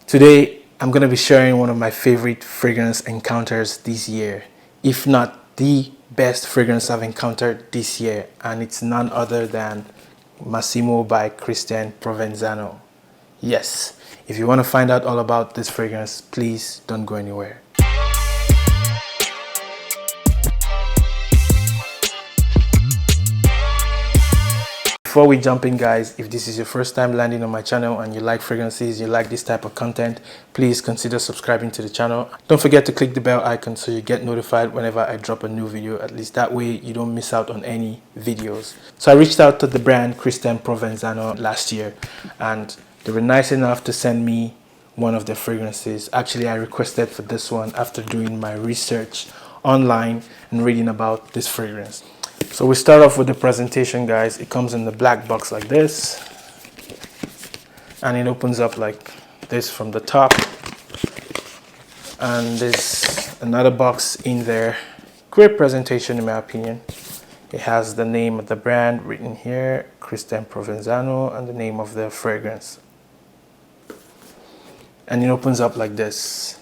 Today, I'm going to be sharing one of my favorite fragrance encounters this year, if not the best fragrance I've encountered this year, and it's none other than Massimo by Christian Provenzano. Yes, if you want to find out all about this fragrance, please don't go anywhere. Before we jump in, guys, if this is your first time landing on my channel and you like fragrances, you like this type of content, please consider subscribing to the channel. Don't forget to click the bell icon so you get notified whenever I drop a new video. At least that way you don't miss out on any videos. So I reached out to the brand Christian Provenzano last year, and they were nice enough to send me one of their fragrances. Actually, I requested for this one after doing my research online and reading about this fragrance. So we start off with the presentation, guys. It comes in the black box like this, and it opens up like this from the top, and there's another box in there. Great presentation in my opinion. It has the name of the brand written here, Christian Provenzano, and the name of the fragrance, and it opens up like this.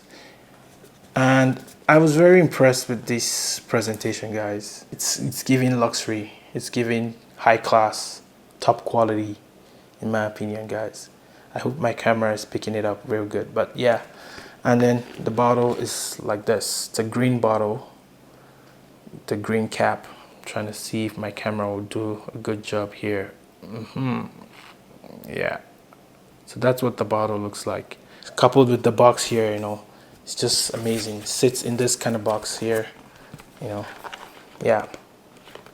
And I was very impressed with this presentation, guys. It's giving luxury, it's giving high class, top quality, in my opinion, guys. I hope my camera is picking it up real good, but yeah. And then the bottle is like this. It's a green bottle, the green cap. I'm trying to see if my camera will do a good job here. Yeah, so that's what the bottle looks like, coupled with the box here. It's just amazing. It sits in this kind of box here, yeah,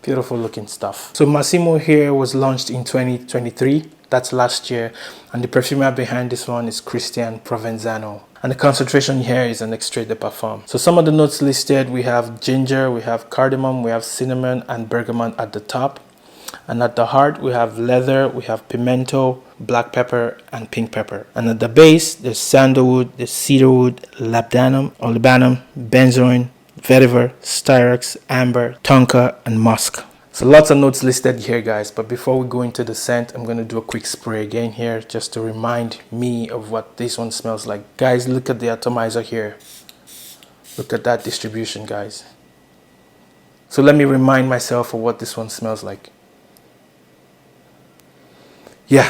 beautiful looking stuff. So Massimo here was launched in 2023, that's last year, and the perfumer behind this one is Christian Provenzano, and the concentration here is an Extrait de Parfum. So some of the notes listed, we have ginger, we have cardamom, we have cinnamon and bergamot at the top, and at the heart we have leather, we have pimento, black pepper and pink pepper, and at the base there's sandalwood, there's cedarwood, labdanum, olibanum, benzoin, vetiver, styrax, amber, tonka and musk. So lots of notes listed here, guys, but before we go into the scent, I'm going to do a quick spray again here just to remind me of what this one smells like. Guys, look at the atomizer here, look at that distribution, guys. So let me remind myself of what this one smells like. Yeah,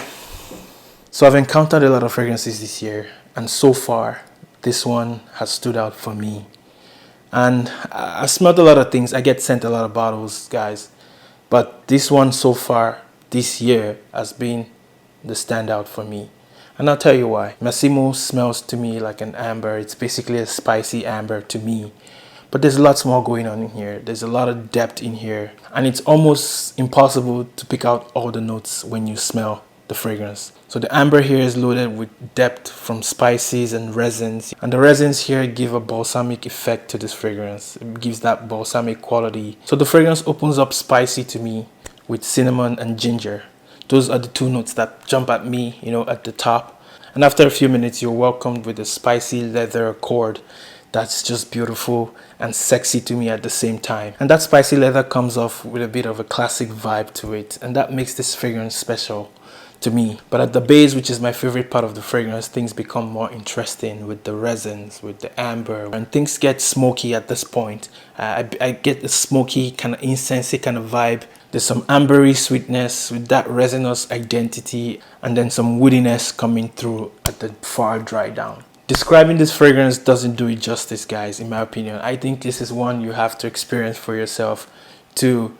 so I've encountered a lot of fragrances this year, and so far this one has stood out for me. And I smelled a lot of things, I get sent a lot of bottles, guys, but this one so far this year has been the standout for me, and I'll tell you why. Massimo smells to me like an amber. It's basically a spicy amber to me, but there's lots more going on in here. There's a lot of depth in here, and it's almost impossible to pick out all the notes when you smell the fragrance. So the amber here is loaded with depth from spices and resins, and the resins here give a balsamic effect to this fragrance. It gives that balsamic quality. So the fragrance opens up spicy to me with cinnamon and ginger. Those are the two notes that jump at me, at the top, and after a few minutes you're welcomed with a spicy leather accord that's just beautiful and sexy to me at the same time. And that spicy leather comes off with a bit of a classic vibe to it, and that makes this fragrance special to me. But at the base, which is my favorite part of the fragrance, things become more interesting with the resins, with the amber, and things get smoky at this point. I get the smoky kind of incensey kind of vibe. There's some ambery sweetness with that resinous identity, and then some woodiness coming through at the far dry down. Describing this fragrance doesn't do it justice, guys, in my opinion. I think this is one you have to experience for yourself to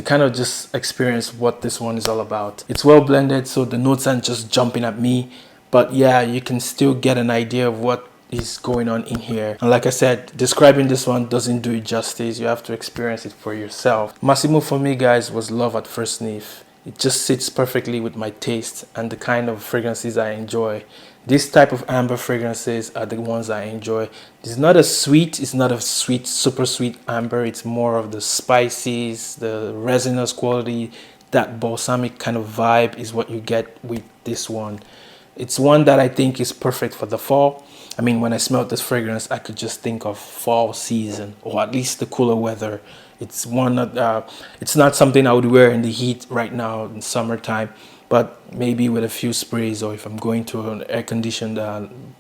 kind of just experience what this one is all about. It's well blended, so the notes aren't just jumping at me, but yeah, you can still get an idea of what is going on in here. And like I said, describing this one doesn't do it justice. You have to experience it for yourself. Massimo for me, guys, was love at first sniff. It just sits perfectly with my taste and the kind of fragrances I enjoy. This type of amber fragrances are the ones I enjoy. It's not a sweet, super sweet amber. It's more of the spices, the resinous quality, that balsamic kind of vibe is what you get with this one. It's one that I think is perfect for the fall. I mean, when I smelled this fragrance, I could just think of fall season, or at least the cooler weather. It's one that it's not something I would wear in the heat right now in summertime, but maybe with a few sprays, or if I'm going to an air-conditioned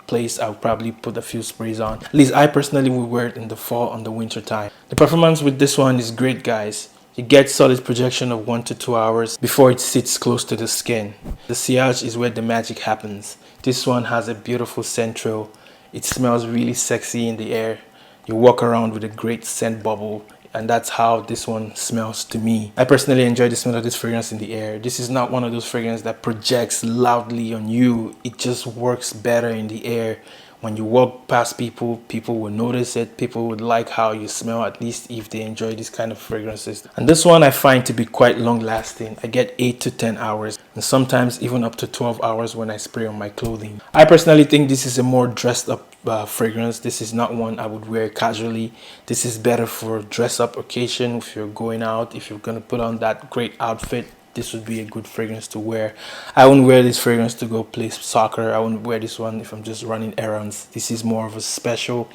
place, I'll probably put a few sprays on. At least I personally would wear it in the fall and the winter time. The performance with this one is great, guys. You get solid projection of 1 to 2 hours before it sits close to the skin. The sillage is where the magic happens. This one has a beautiful scent trail. It smells really sexy in the air. You walk around with a great scent bubble, and that's how this one smells to me. I personally enjoy the smell of this fragrance in the air. This is not one of those fragrances that projects loudly on you. It just works better in the air. When you walk past people, people will notice it. People would like how you smell, at least if they enjoy these kind of fragrances. And this one I find to be quite long lasting. I get 8 to 10 hours and sometimes even up to 12 hours when I spray on my clothing. I personally think this is a more dressed up fragrance. This is not one I would wear casually. This is better for dress up occasion. If you're going out, if you're gonna put on that great outfit, this would be a good fragrance to wear. I wouldn't wear this fragrance to go play soccer. I wouldn't wear this one if I'm just running errands. This is more of a special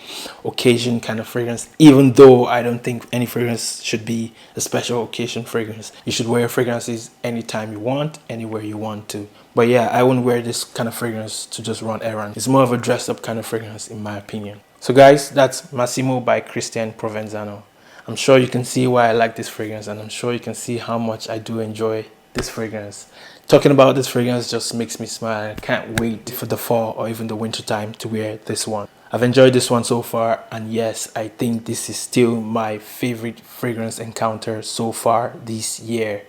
occasion kind of fragrance, even though I don't think any fragrance should be a special occasion fragrance. You should wear fragrances anytime you want, anywhere you want to. But yeah, I wouldn't wear this kind of fragrance to just run errands. It's more of a dressed up kind of fragrance in my opinion. So guys, that's Massimo by Christian Provenzano. I'm sure you can see why I like this fragrance, and I'm sure you can see how much I do enjoy this fragrance. Talking about this fragrance just makes me smile. I can't wait for the fall or even the winter time to wear this one. I've enjoyed this one so far, and yes, I think this is still my favorite fragrance encounter so far this year.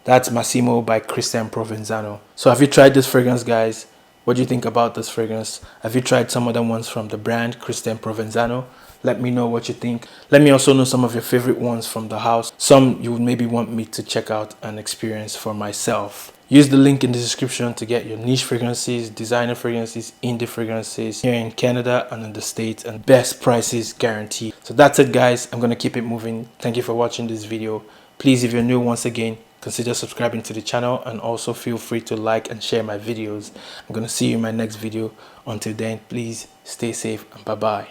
That's Massimo by Christian Provenzano. So have you tried this fragrance, guys? What do you think about this fragrance? Have you tried some other ones from the brand Christian Provenzano? Let me know what you think. Let me also know some of your favorite ones from the house. Some you would maybe want me to check out and experience for myself. Use the link in the description to get your niche fragrances, designer fragrances, indie fragrances here in Canada and in the States, and best prices guaranteed. So that's it, guys. I'm going to keep it moving. Thank you for watching this video. Please, if you're new, once again, consider subscribing to the channel, and also feel free to like and share my videos. I'm going to see you in my next video. Until then, please stay safe and bye-bye.